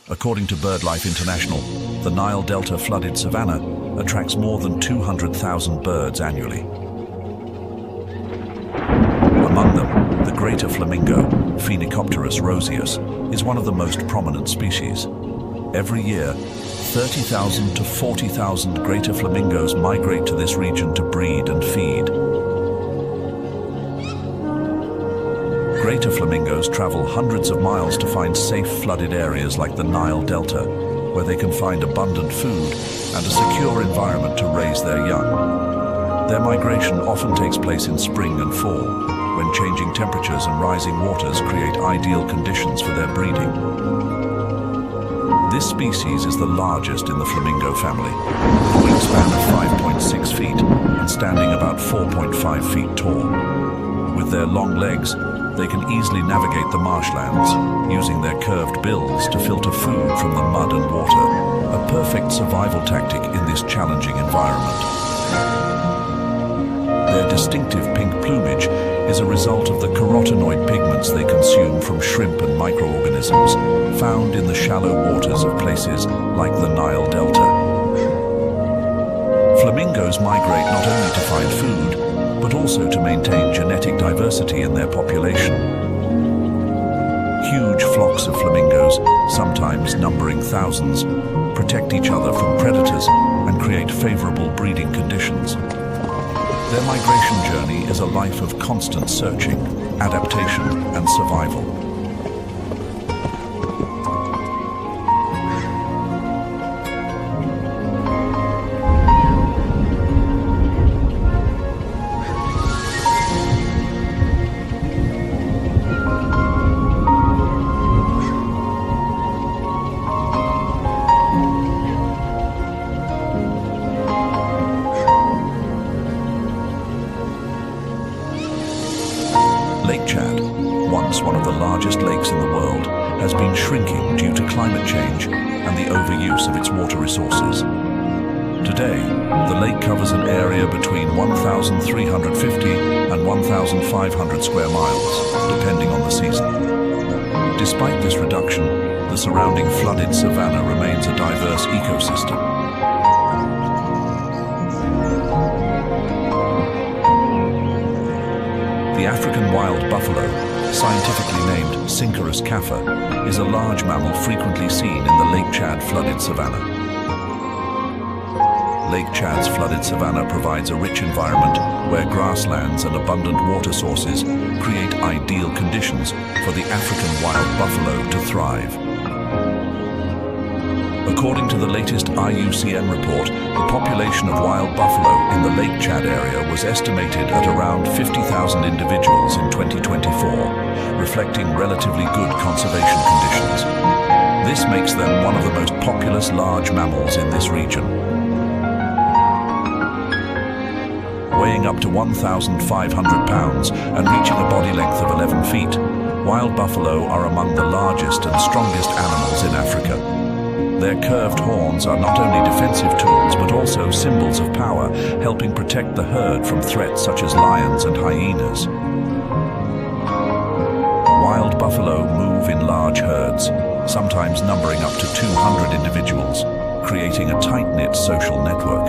According to BirdLife International, the Nile Delta flooded savanna attracts more than 200,000 birds annually. Among them, the greater flamingo, Phoenicopterus roseus, is one of the most prominent species. Every year, 30,000 to 40,000 greater flamingos migrate to this region to breed and feed. Greater flamingos travel hundreds of miles to find safe flooded areas like the Nile Delta, where they can find abundant food and a secure environment to raise their young. Their migration often takes place in spring and fall, when changing temperatures and rising waters create ideal conditions for their breeding. This species is the largest in the flamingo family, with a wingspan of 5.6 feet and standing about 4.5 feet tall. With their long legs, they can easily navigate the marshlands, using their curved bills to filter food from the mud and water, a perfect survival tactic in this challenging environment. Their distinctive pink plumage is a result of the carotenoid pigments they consume from shrimp and microorganisms found in the shallow waters of places like the Nile Delta. Flamingos migrate not only to find food, but also to maintain genetic diversity in their population. Huge flocks of flamingos, sometimes numbering thousands, protect each other from predators and create favorable breeding conditions. Their migration journey is a life of constant searching, adaptation, and survival. Lake Chad, once one of the largest lakes in the world, has been shrinking due to climate change and the overuse of its water resources. Today, the lake covers an area between 1,350 and 1,500 square miles, depending on the season. Despite this reduction, the surrounding flooded savanna remains a diverse ecosystem. The African wild buffalo, scientifically named Syncerus caffa, is a large mammal frequently seen in the Lake Chad flooded savanna. Lake Chad's flooded savanna provides a rich environment where grasslands and abundant water sources create ideal conditions for the African wild buffalo to thrive. According to the latest IUCN report, the population of wild buffalo in the Lake Chad area was estimated at around 50,000 individuals in 2024, reflecting relatively good conservation conditions. This makes them one of the most populous large mammals in this region. Weighing up to 1,500 pounds and reaching a body length of 11 feet, wild buffalo are among the largest and strongest animals in Africa. Their curved horns are not only defensive tools but also symbols of power, helping protect the herd from threats such as lions and hyenas. Wild buffalo move in large herds, sometimes numbering up to 200 individuals, creating a tight-knit social network.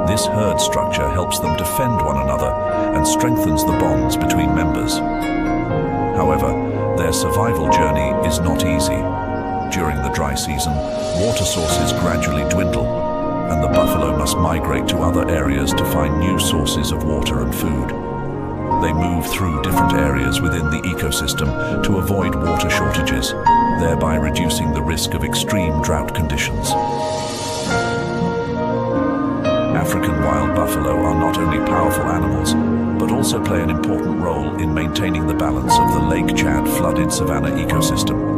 This herd structure helps them defend one another and strengthens the bonds between members. However, their survival journey is not easy. During the dry season, water sources gradually dwindle, and the buffalo must migrate to other areas to find new sources of water and food. They move through different areas within the ecosystem to avoid water shortages, thereby reducing the risk of extreme drought conditions. African wild buffalo are not only powerful animals, but also play an important role in maintaining the balance of the Lake Chad flooded savanna ecosystem.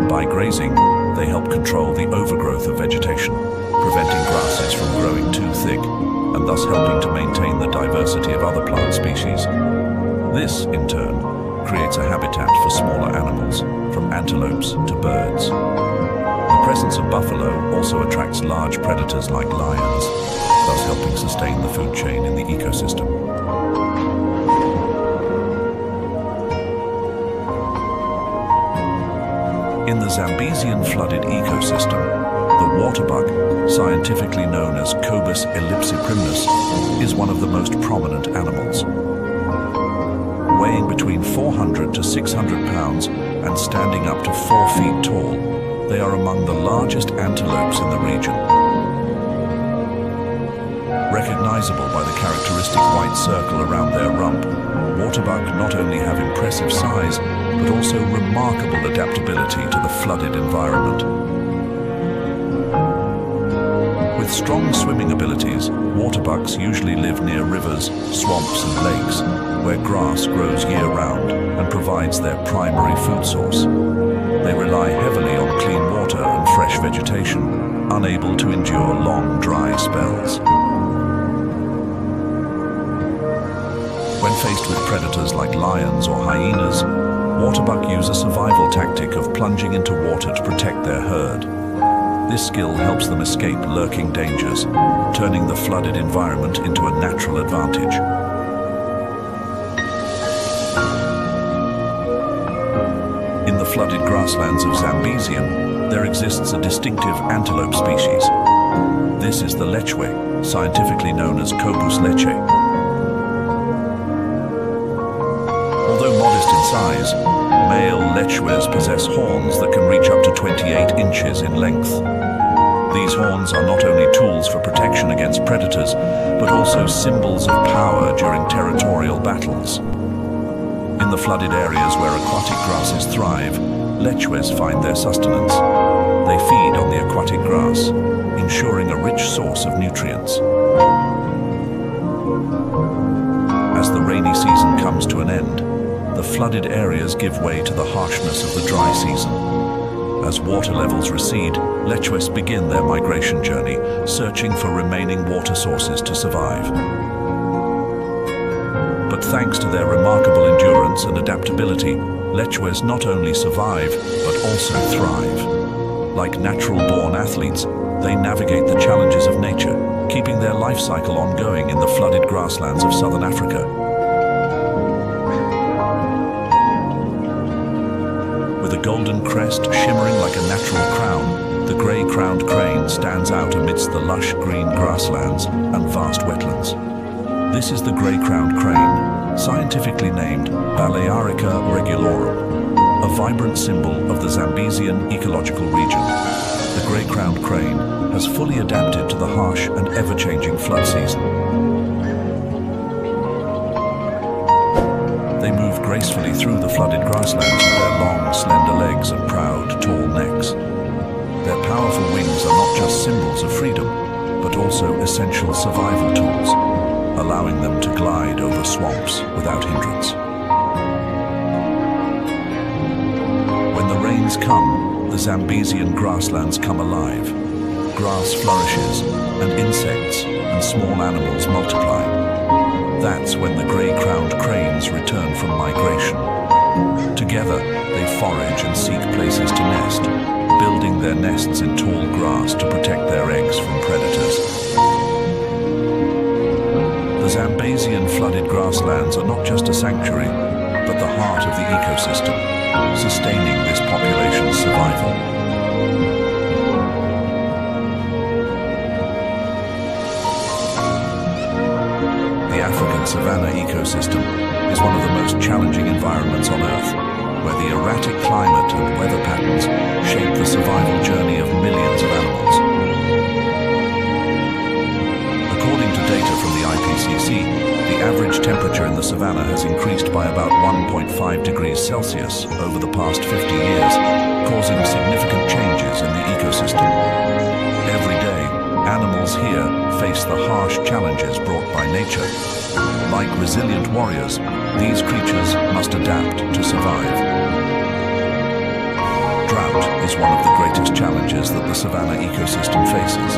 By grazing, they help control the overgrowth of vegetation, preventing grasses from growing too thick, and thus helping to maintain the diversity of other plant species. This, in turn, creates a habitat for smaller animals, from antelopes to birds. The presence of buffalo also attracts large predators like lions, thus helping sustain the food chain in the ecosystem. In the Zambesian flooded ecosystem, the waterbug, scientifically known as Cobus ellipsiprimnus, is one of the most prominent animals. Weighing between 400 to 600 pounds and standing up to 4 feet tall, they are among the largest antelopes in the region. Recognizable by the characteristic white circle around their rump, waterbug not only have impressive size, but also remarkable adaptability to the flooded environment. With strong swimming abilities, waterbugs usually live near rivers, swamps and lakes, where grass grows year-round and provides their primary food source. They rely heavily on clean water and fresh vegetation, unable to endure long, dry spells. When faced with predators like lions or hyenas, waterbug use a survival tactic of plunging into water to protect their herd. This skill helps them escape lurking dangers, turning the flooded environment into a natural advantage. In the flooded grasslands of Zambesian, there exists a distinctive antelope species. This is the lechwe, scientifically known as Cobus leche. Although modest in size, male lechwes possess horns that can reach up to 28 inches in length. These horns are not only tools for protection against predators, but also symbols of power during territorial battles. In the flooded areas where aquatic grasses thrive, lechwes find their sustenance. They feed on the aquatic grass, ensuring a rich source of nutrients. As the rainy season comes to an end, the flooded areas give way to the harshness of the dry season. As water levels recede, lechwes begin their migration journey, searching for remaining water sources to survive. But thanks to their remarkable endurance and adaptability, lechwes not only survive, but also thrive. Like natural-born athletes, they navigate the challenges of nature, keeping their life cycle ongoing in the flooded grasslands of southern Africa. With a golden crest shimmering like a natural crown, the grey-crowned crane stands out amidst the lush green grasslands and vast wetlands. This is the grey-crowned crane, scientifically named Balearica regulorum, a vibrant symbol of the Zambesian ecological region. The grey-crowned crane has fully adapted to the harsh and ever-changing flood season. They move gracefully through the flooded grasslands with their long, slender legs and proud, tall necks. Their powerful wings are not just symbols of freedom, but also essential survival tools, allowing them to glide over swamps without hindrance. When the rains come, the Zambesian grasslands come alive. Grass flourishes, and insects and small animals multiply. That's when the grey-crowned cranes return from migration. Together, they forage and seek places to nest, building their nests in tall grass to protect their eggs from predators. The Zambesian flooded grasslands are not just a sanctuary, but the heart of the ecosystem, sustaining this population's survival. The African savanna ecosystem is one of the most challenging environments on Earth, where the erratic climate and weather patterns shape the survival journey of millions of animals. According to data from the IPCC, the average temperature in the savanna has increased by about 1.5 degrees Celsius over the past 50 years, causing significant changes in the ecosystem. Every day, animals here face the harsh challenges brought by nature. Like resilient warriors, these creatures must adapt to survive. Drought is one of the greatest challenges that the savanna ecosystem faces.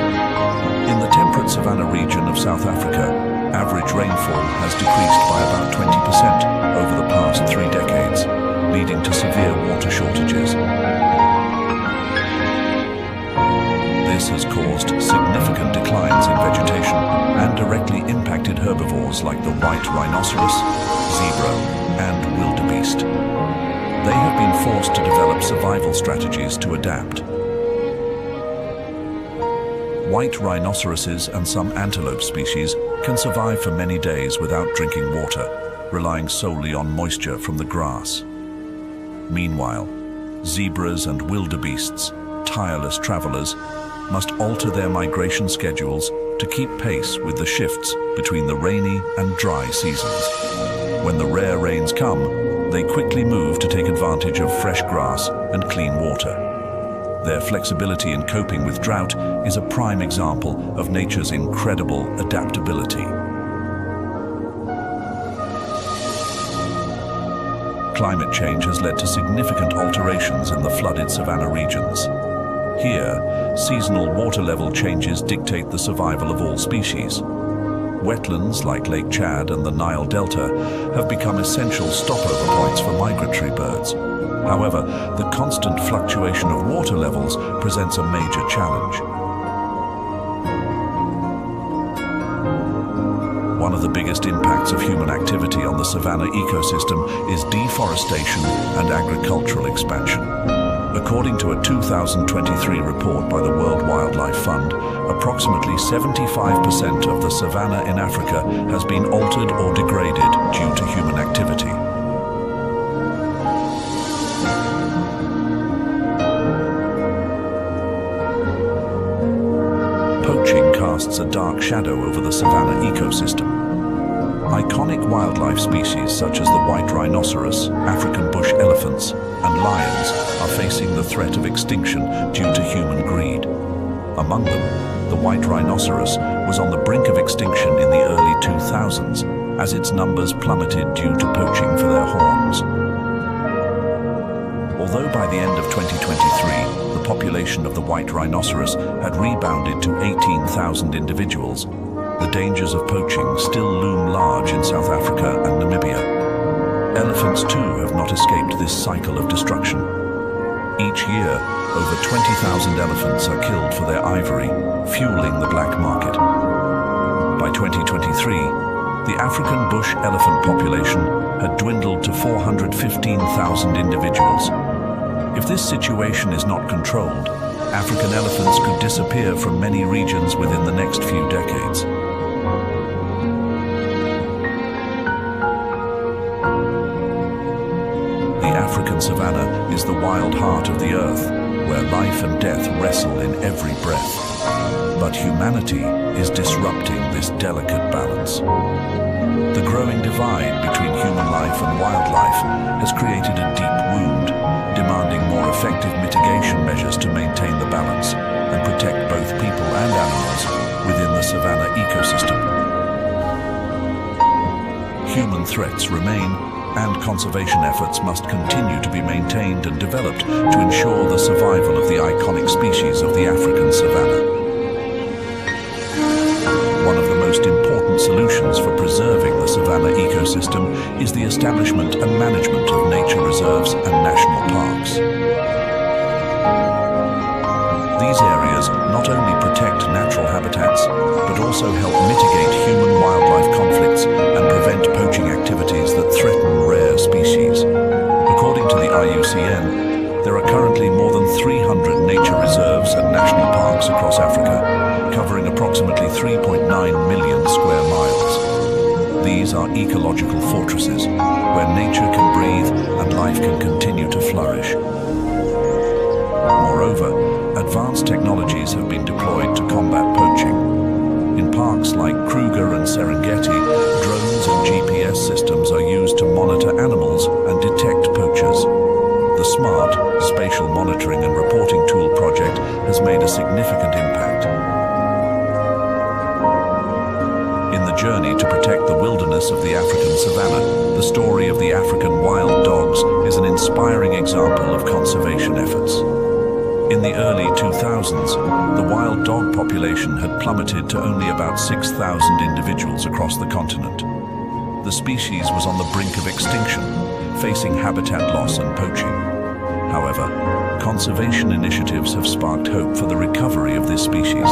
In the temperate savanna region of South Africa, average rainfall has decreased by about 20% over the past 3 decades, leading to severe water shortages. This has caused significant declines in vegetation and directly impacted herbivores like the white rhinoceros, zebra, and wildebeest. They have been forced to develop survival strategies to adapt. White rhinoceroses and some antelope species can survive for many days without drinking water, relying solely on moisture from the grass. Meanwhile, zebras and wildebeests, tireless travelers, must alter their migration schedules to keep pace with the shifts between the rainy and dry seasons. When the rare rains come, they quickly move to take advantage of fresh grass and clean water. Their flexibility in coping with drought is a prime example of nature's incredible adaptability. Climate change has led to significant alterations in the flooded savanna regions. Here, seasonal water level changes dictate the survival of all species. Wetlands like Lake Chad and the Nile Delta have become essential stopover points for migratory birds. However, the constant fluctuation of water levels presents a major challenge. One of the biggest impacts of human activity on the savanna ecosystem is deforestation and agricultural expansion. According to a 2023 report by the World Wildlife Fund, approximately 75% of the savanna in Africa has been altered or degraded due to human activity. Poaching casts a dark shadow over the savanna ecosystem. Iconic wildlife species such as the white rhinoceros, African bush elephants, and lions are facing the threat of extinction due to human greed. Among them, the white rhinoceros was on the brink of extinction in the early 2000s as its numbers plummeted due to poaching for their horns. Although by the end of 2023, the population of the white rhinoceros had rebounded to 18,000 individuals, the dangers of poaching still loom large in South Africa and Namibia. Elephants too have not escaped this cycle of destruction. Each year, over 20,000 elephants are killed for their ivory, fueling the black market. By 2023, the African bush elephant population had dwindled to 415,000 individuals. If this situation is not controlled, African elephants could disappear from many regions within the next few decades. The African savanna is the wild heart of the earth, where life and death wrestle in every breath. But humanity is disrupting this delicate balance. The growing divide between human life and wildlife has created a deep wound, demanding more effective mitigation measures to maintain the balance and protect both people and animals within the savanna ecosystem. Human threats remain, and conservation efforts must continue to be maintained and developed to ensure the survival of the iconic species of the African savanna. One of the most important solutions for preserving the savanna ecosystem is the establishment and management of nature reserves and national parks. These areas not only protect natural habitats, but also help mitigate human-wildlife conflicts and prevent poaching activities that threaten rare species. According to the IUCN, there are currently more than 300 nature reserves and national parks across Africa, covering approximately 3.9 million square miles. These are ecological fortresses, where nature can breathe and life can continue to flourish. Moreover, advanced technologies have been deployed to combat poaching. In parks like Kruger and Serengeti, drones and GPS systems are used to monitor animals and detect poachers. The SMART, Spatial Monitoring and Reporting Tool project, has made a significant impact. In the journey to protect the wilderness of the African savanna, the story of the African wild dogs is an inspiring example of conservation efforts. In the early 2000s, the wild dog population had plummeted to only about 6,000 individuals across the continent. The species was on the brink of extinction, facing habitat loss and poaching. However, conservation initiatives have sparked hope for the recovery of this species.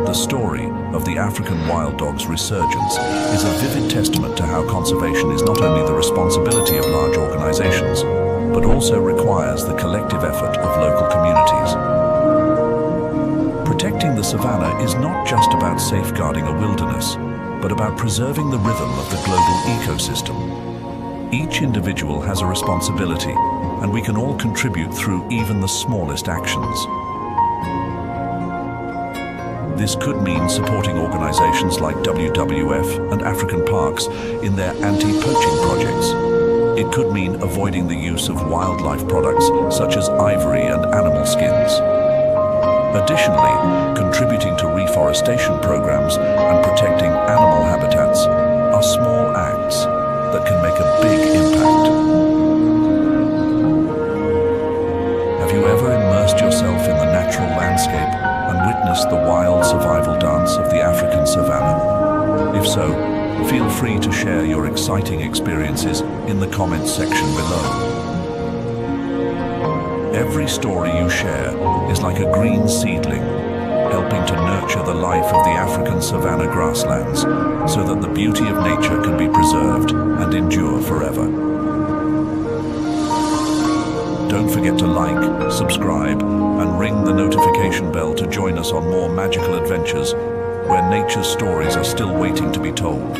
The story of the African wild dogs' resurgence is a vivid testament to how conservation is not only the responsibility of large organizations, but also requires the collective effort of local communities. Protecting the savanna is not just about safeguarding a wilderness, but about preserving the rhythm of the global ecosystem. Each individual has a responsibility, and we can all contribute through even the smallest actions. This could mean supporting organizations like WWF and African Parks in their anti-poaching projects. It could mean avoiding the use of wildlife products such as ivory and animal skins. Additionally, contributing to reforestation programs and protecting animal habitats are small acts that can make a big impact. Have you ever immersed yourself in the natural landscape and witnessed the wild survival dance of the African savanna? If so, feel free to share your exciting experiences in the comments section below. Every story you share is like a green seedling, helping to nurture the life of the African savanna grasslands so that the beauty of nature can be preserved and endure forever. Don't forget to like, subscribe, and ring the notification bell to join us on more magical adventures where nature's stories are still waiting to be told.